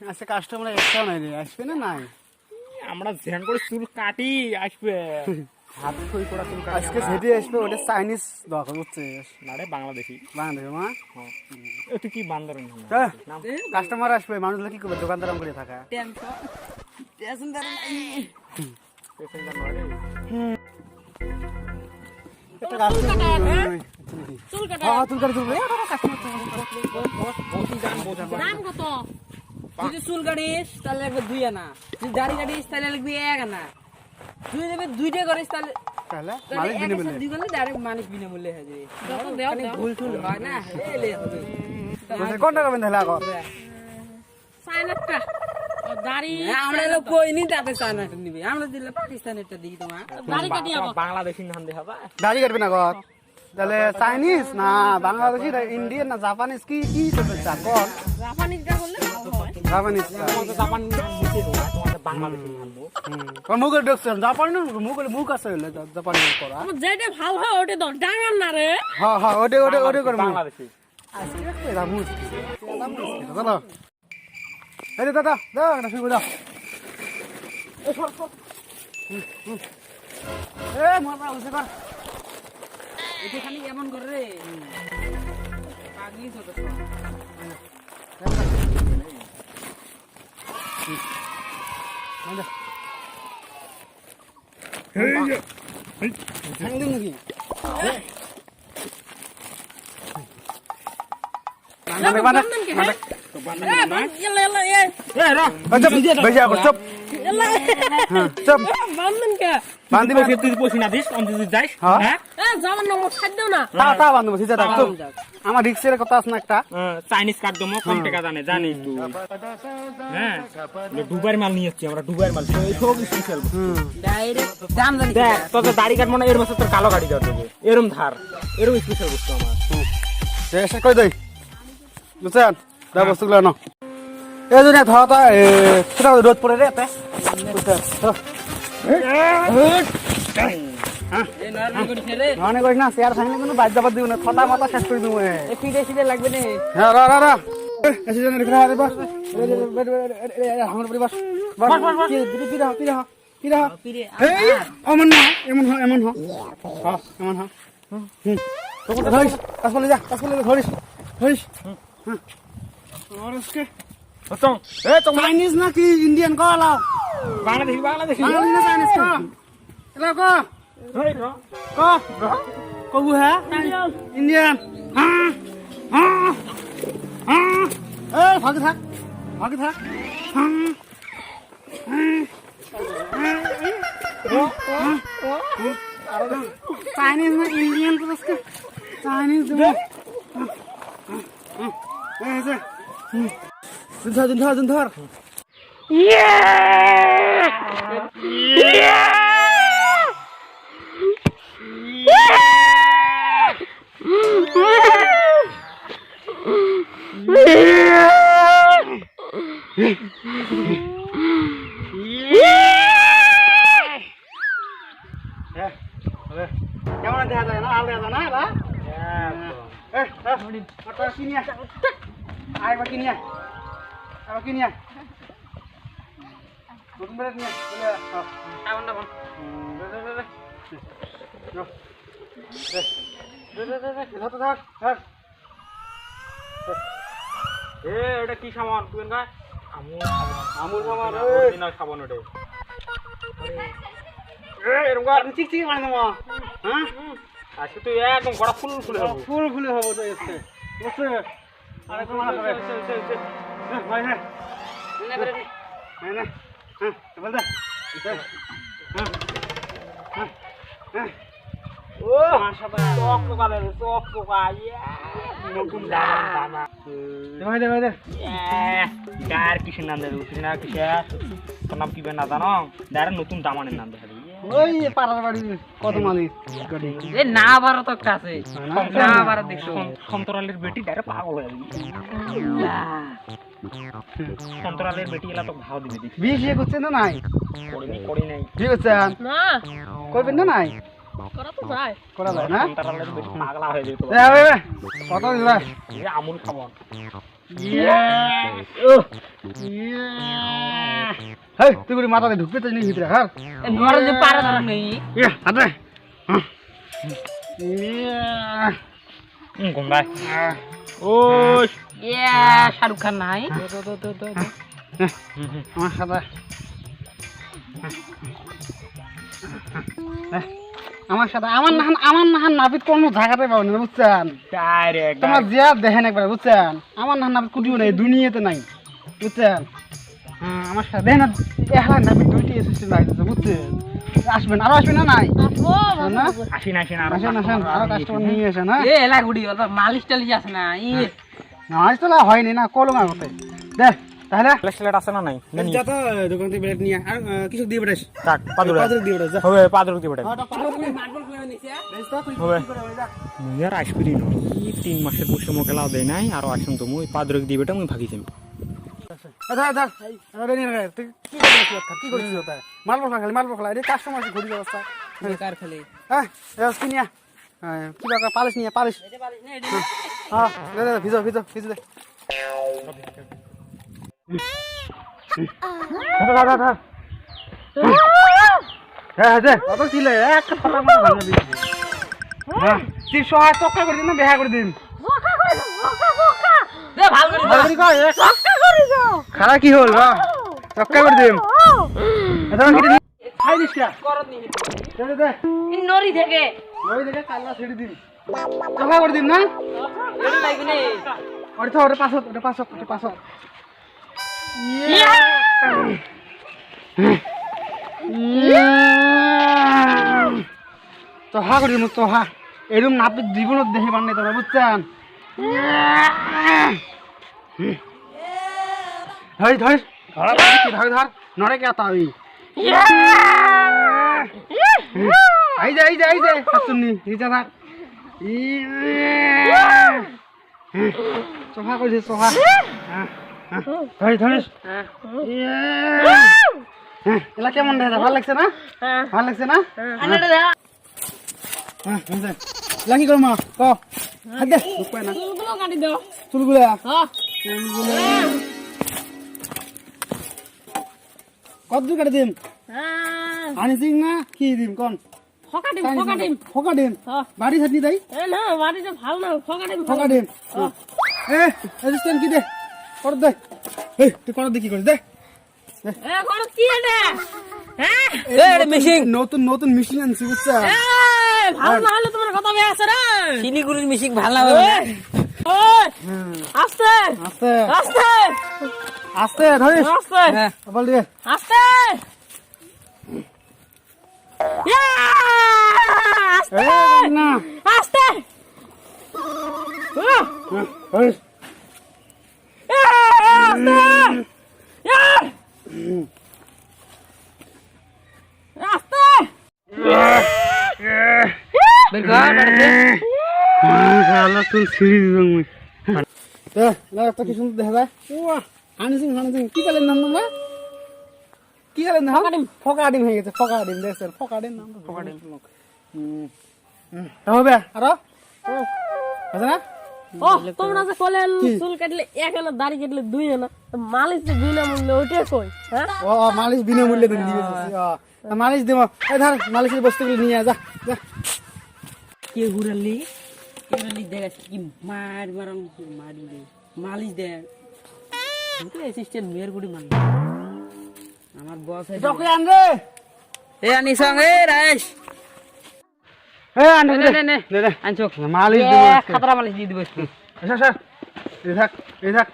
আচ্ছা কাস্টমার একটাও নাই রে, আসবে না নাই? আমরা ধ্যান করে চুল কাটি আসবে হাত সই করা চুল কাটি আজকে সেটি আসবে, ওটা চাইনিজ দরকার বুঝছিস? না রে বাংলাদেশি বাংলাদেশ মা তুই কি বান্দর নাম কাস্টমার আসবে, মানুষগুলো কি করবে? দোকানদার করে থাকা একটা কাস্টমার চুল কাটা চুল কাটে চুল দাম কত? যদি চুল কাটিস তাহলে লাগবে 2 আনা, যদি দাড়ি কাটিস তাহলে লাগবে 1 আনা, তুই দেবে 2টা করিস তাহলে তাহলে তাহলে মালিক এক বিনামূল্যে। হাজার দুই করলে ডাইরেক্ট মানুষ বিনামূল্যে হয়ে যাবে। যত দেও অনেক দেও ভুল টুল হয় না, এলে হবে। কোনটা করবেন তাহলে আগত? চাইনাটা দাড়ি আমরা তো কইনি তাতে চায়নাটা নিবে, আমরা দিলে পাকিস্তানেরটা দিই তোমার। দাড়ি কাটি আবার বাংলাদেশি নাম দেখা যায় দাড়ি কাটবে না আগত? তাহলে চাইনিজ না বাংলাদেশি না ইন্ডিয়ান না জাপানিজ কি কি করবে চার বল? জাপানিজটা করলে ভালো হয়। জাপানিজ তোমাদের জাপান নিচে তোমাদের বাংলাদেশি নামবো মুখের দেখছেন জাপানি মুখের মুখ আছে জাপানি করা। আমার যেটা ভালো হয় ওটা দাও, ডাঙর না রে। হ্যাঁ হ্যাঁ ওটা ওটা ওটা করবো। বাংলাদেশি আজকে রাখতে রামুস চলো এই দাদা দাও না শুরু দাও এ মাথা উঠে কর এটা খালি এমন করে রে পাগলি ছোট ছোট। ভাঙ দিন নাকি বান্ধন কে হ্যাঁ? এলা এলা এ এলা বান্ধন কে বান্ধি তুই পয়সা না দিস অন্ত তুই যাইস হ্যাঁ। হ্যাঁ যাবার নাম খাদ্য না তা বান্ধব সিজা থাক তো আমার রিক্সের কথা আছে না একটা চাইনিজ কার্ড দমো কম টাকা জানে জানিস তুই হ্যাঁ দুবার মাল নিয়ে যাচ্ছি আমরা দুবার মাল সব স্পেশাল ডাইরেক্ট দাম জানি দেখ তোর দাড়ি কাট মনে এর মাসে তোর কালো গাড়ি দেওয়া দেবো এরম ধার এরম স্পেশাল বস্তু আমার চেষ্টা করে দেই বুঝছেন দা বস্তুগুলো না এই যে ধরা তো সেটা রোদ পড়ে রে এতে এই নরমাল করিস রে, মনে করিস না চেয়ার ভাঙলে কোনো বাদ যাবার দিব না ছটা মাথা শেষ করে দিব এই ফিডে সিডে লাগবে না। হ্যাঁ রা রা রা এসে জানি রেখে রে বস আমার পরিবার বস কি পিরা পিরা পিরা ফিরে এই এমন না এমন হ এমন হ হ্যাঁ এমন হ তোকে ধরিস কাসলে যা কাসলে ধরিস ধরিস হ্যাঁ আর আজকে চাইনিজ না কি ইন্ডিয়ান কলাও বাংলাদেশি বাংলাদেশি বাঙালি না চাইনিজ ক এলা ক ক কবু হ্যাঁ ইন্ডিয়ান হ্যাঁ হ্যাঁ হ্যাঁ এই ভাগে থাক চাইনিজ না ইন্ডিয়ান তো আজকে চাইনিজ দেবো ধর কেমন দেখা যায় না আলাদা দেখা না কিনিয়া আয় বা কিনিয়া আবার কিনিয়া নতুন বেড়ে নিয়ে চলে এটা কি সামান তুই আমুল খাবার সাবান ওটা চিক চিক মানে দেবো হ্যাঁ আজকে তুই একদম গড়া ফুল ফুলে হবো ফুল ফুলে হবো তো এসছে বুঝছে আর একটু মানা করে ভাই হ্যাঁ হ্যাঁ বলতে ও চক চকালে চক চকা নতুন দানা ভাই দে ভাই দে কার কিসের নাম দেবে না কিসের তোর নাম কি না জানো ডাইরেক্ট নতুন দামানের নাম দেখা ওই পাড়ার বাড়ি কত মালিক এ না ভারত একটা আছে, না ভারত দেখছো সন্তরালের বেটি ডাইরেক্ট পাগল হয়ে যাবে সন্তরালের বেটি এলা তো ভাও দিবে দেখি বিয়ে করছেন না নাই করি নাই বিয়ে করছেন না করবেন না নাই করা তো যায় করা যায় না সন্তরালের বেটি পাগলা হয়ে যেত কত দিবা আমুল খাবো হেই তুই করে মাথাতে ঢুকতে চাই নি ভিতরে হ্যাঁ নরে যে পারে ধর নেই ইয়া হাতে ঘুমবাই ওই ইয়া শাহরুখ খান নাই আমার সাথে আমার সাথে আমার নাহান নাপিত কোনো জায়গাতে পাবো না বুঝছেন ডাইরেক্ট তোমার জিয়া দেখেন একবার বুঝছেন আমার নাহান নাপিত কুটিও নাই দুনিয়াতে নাই বুঝছেন আমার সাথে দেখেন এখন নাপিত দুইটি সিস্টেম লাগতেছে বুঝছেন আসবেন আরো আসবেন না নাই না আসেন আসেন আসেন আসেন আরো কাস্টমার নিয়ে আসেন হ্যাঁ এ এলা গুড়ি অত মালিশ টালিশ আছে না ই আজ তো হয়নি না কলম আগতে দে তাহলে প্লেট আছে না নাই যা তো দোকান থেকে ব্রেড নিয়ে আর কিছু দিয়ে বেড়াস কাট পাদুরা দিয়ে বেড়াস হবে পাদুরা দিবড়ে মার্বল করে নিছে হবে মুই আর আসবিরি ন 3 মাসের বসে মোকে লাও দেয় নাই আর আসুন তো মুই পাদুরা দিবেটা মুই ভাগি যাম আচ্ছা আচ্ছা বেনি রে তুই কি করছিস ওটা মাল বখলা রে কাস্টমার আছে ঘুরি অবস্থা বেকার খালি হ্যাঁ এস কি নিয়া কি বাকা পালিশ নিয়া পালিশ এটা পারিস না এটা হ্যাঁ দে ভিজো দে হ্যাঁ দে অত ছিলে একটা ফটা মাথা ভাঙা দিই হ্যাঁ তুই সহায় চক্কা করে দিন না বেহা করে দিন দে ভাল করে ভালো করে কয় চক্কা করে দাও খারাপ কি হল চক্কা করে দিন এটা কি খাই দিস কা করত নি দে দে ইন নরি থেকে ওই দেখে কাল্লা ছেড়ে দিন চক্কা করে দিন না এটা লাগবে না ওটা পাঁচক চহা করি মোক চহা এরম নাপিত জীবনত দেখি পান নাই তোরা বুঝছেন ধর ধর নরে কে তাই আই যে শুননি রিচা থাক চহা কইছে চহা ধরিস এলা কেমন দেখা ভাল লাগছে না ভাল লাগছে না আনাটা দে এলা কি করমা ক হাত দে উপায় না চুলগুলো কাটি দাও চুলগুলা হ্যাঁ কত দূর কাটে দিম হ্যাঁ আনিসিং না কি দিম কোন ফকা ডিম বাড়ি ছাটনি তাই এ না বাড়িতে ভালো না ফকাটিম ফকা ডিম অ্যাসিস্ট্যান্ট কি দে কর দে এই তুই কর দে কি করিস দে এ কোন কি এটা হ্যাঁ এটা মেশিন নতুন মেশিন আনছি বুঝছা এ ভালো না হলে তোমার কথা বে আছে রে শিলিগুড়ির মেশিন ভালো হবে ওই আস্তে আস্তে আস্তে আস্তে ধরিস আস্তে হ্যাঁ বল দে আস্তে ইয়া আস্তে না আস্তে ধরিস কি সুন্দর দেখা যায় আনিসিং কি কালের নাম তোমরা কি কালের নাম ফকা ডিম হয়ে গেছে ফকা ডিম দেখছেন ফকা ডিম নাম ফকা ডিম হবে আরো আছে না ও তোমরা যে কলেন চুল কাটলে এক আনা দাড়ি কাটলে দুই আনা মালিশ যে বিনা মূল্যে ওইটাই কই হ্যাঁ ও মালিশ বিনামূল্যে দিন দিবে মালিশ দেব এই ধর মালিশের বস্তুগুলো নিয়ে যা যা কে ঘুরালি দেখ কি মারং মারি দে মালিশ দে তুই অ্যাসিস্ট্যান্ট মেয়ের গুড়ি মাল আমার বস আছে ডকে আন রে এ আনি সঙ্গ এ রাইস এ আন রে নে নে আনছো মালিশ দেব খাতরা মালিশ দিয়ে দিব আচ্ছা স্যার এই থাক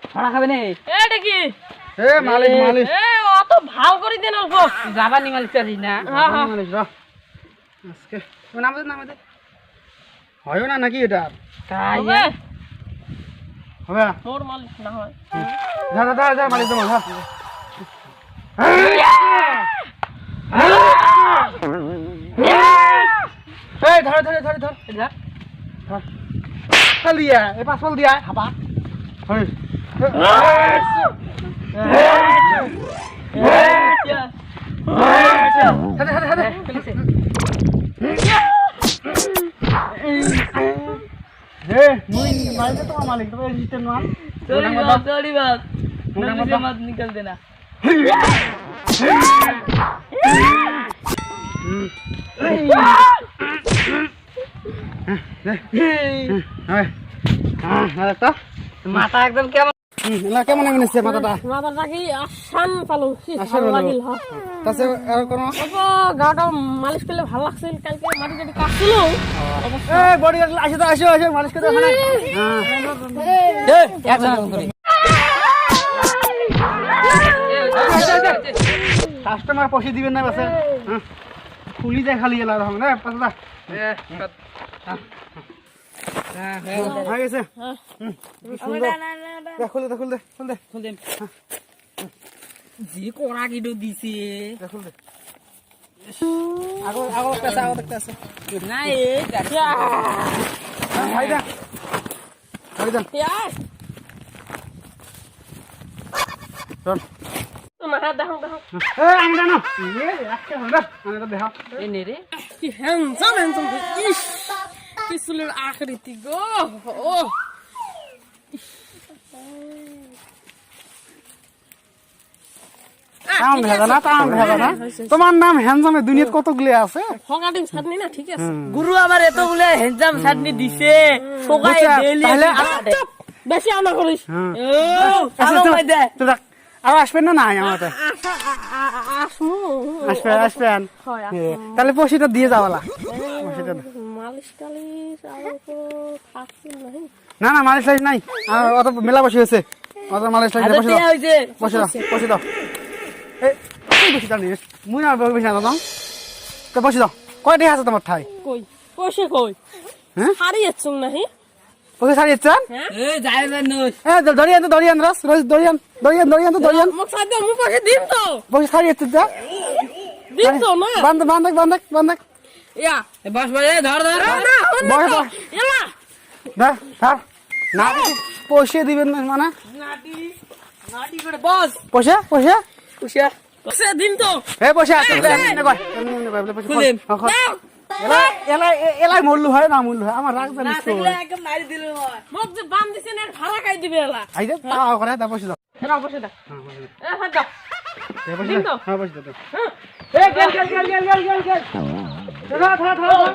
ছড়া খাবে না এটা কি এ মালিশ এ অত ভাল করে দেন অল্প জাপানি মালিশ চাই না মালিশ র আজকে নাম দে হয় না নাকি এটা তাই হবে হবে তোর মালিশ না হয় যা মালিশ দেব যা এই ধর চল দিয়া এই পাছল দিয়া হাবা হয় মুই মালিক তোমার মালিক তুমি অ্যাসিস্ট্যান্ট মান চলি বাস मत निकल देना মাথা একদম কেমন কেমন এনেছে মাথাটা মাথাটা কি আসান পালো আসান ভালো পালো। লাগিল হ্যাঁ তাছে আর কোনো গাটা মালিশ করলে ভালো লাগছিল কালকে মাটি কাটি কাটছিল এই বডি আসে তো আসো আসো মালিশ করে ওখানে একজন করে কাস্টমার পয়সা দিবেন না বাসে খুলি যায় খালি এলা রকম না পাঁচটা হয়ে গেছে খুল দে খুল দে খুল দে খুল দে জি কোড়া কিডো দিছে খুল দে আগো আগো কাছে আগো দেখতে আছে না এ ভাই দা ভাই দা চল না দেখো দেখো এই আমি জানো এ একটা হলো আমি তো দেখা এ নে রে কি হ্যান্ডসাম হ্যান্ডসাম ইস কি চুলের আকৃতি গো ও তাম ভেজা না তাম ভেজা না তোমার নাম হ্যান্ডসামে দুনিয়াতে কতগুলো আছে ফগাটিং ছাড়নি না ঠিক আছে গুরু আবার এত বলে হ্যান্ডসাম চাটনি দিছে সোগাই বুঝছা, ডেইলি তাহলে বেশি আনা করিস আলো কই দে আর আসবেন না নাই আমাতে আসমু আসবেন আসবেন হয় তাহলে পয়সাটা দিয়ে যাওয়ালা পয়সাটা মালিশ টালিশ আর তো থাকছিল নাই না না মালিশ টালিশ নাই আর অত মেলা বসে হয়েছে অত মালিশ টালিশ আরে বসে তে দাও হইছে বসে দাও বসে দাও এই তুই বসে দাও নিস মুই না বেশি না দাও তো বসে দাও কয়টা আছে তোমার ঠাই কই পয়সা কই হ্যাঁ হারিয়েছ নাহি পয়সা ছাড়িয়েছেন এ যায় না নস এ দড়িয়ান তো দড়িয়ান রস রস দড়িয়ান দড়িয়ান দড়িয়ান তো দড়িয়ান মোক সাথে মু পয়সা দিম তো পয়সা ছাড়িয়েছে যা দিম তো না বান্ধ বান্ধ বান্ধ বান্ধ ইয়া বস বলে ধর ধর না বসে দাও এলা ধর ধর না পয়সা দিবেন না মানে নাটি নাটি করে বস পয়সা পয়সা উশা পয়সা দিম তো এ পয়সা আছে এমনি কয় এমনি কয় পয়সা খুলেন। এলা এলা এলা মূল্য হয় না মূল্য হয় আমার রাগ জানিস তো একদম মারি দিল হয় মোক যে বাম দিছেন এর ভাড়া খাই দিবে এলা আইদে তাও করে তা পয়সা দাও এলা পয়সা দা এ হাত দাও এ পয়সা দিন তো। দাও হ্যাঁ পয়সা দাও হ্যাঁ এ গেল গেল গেল গেল গেল গেল ধর ধর ধর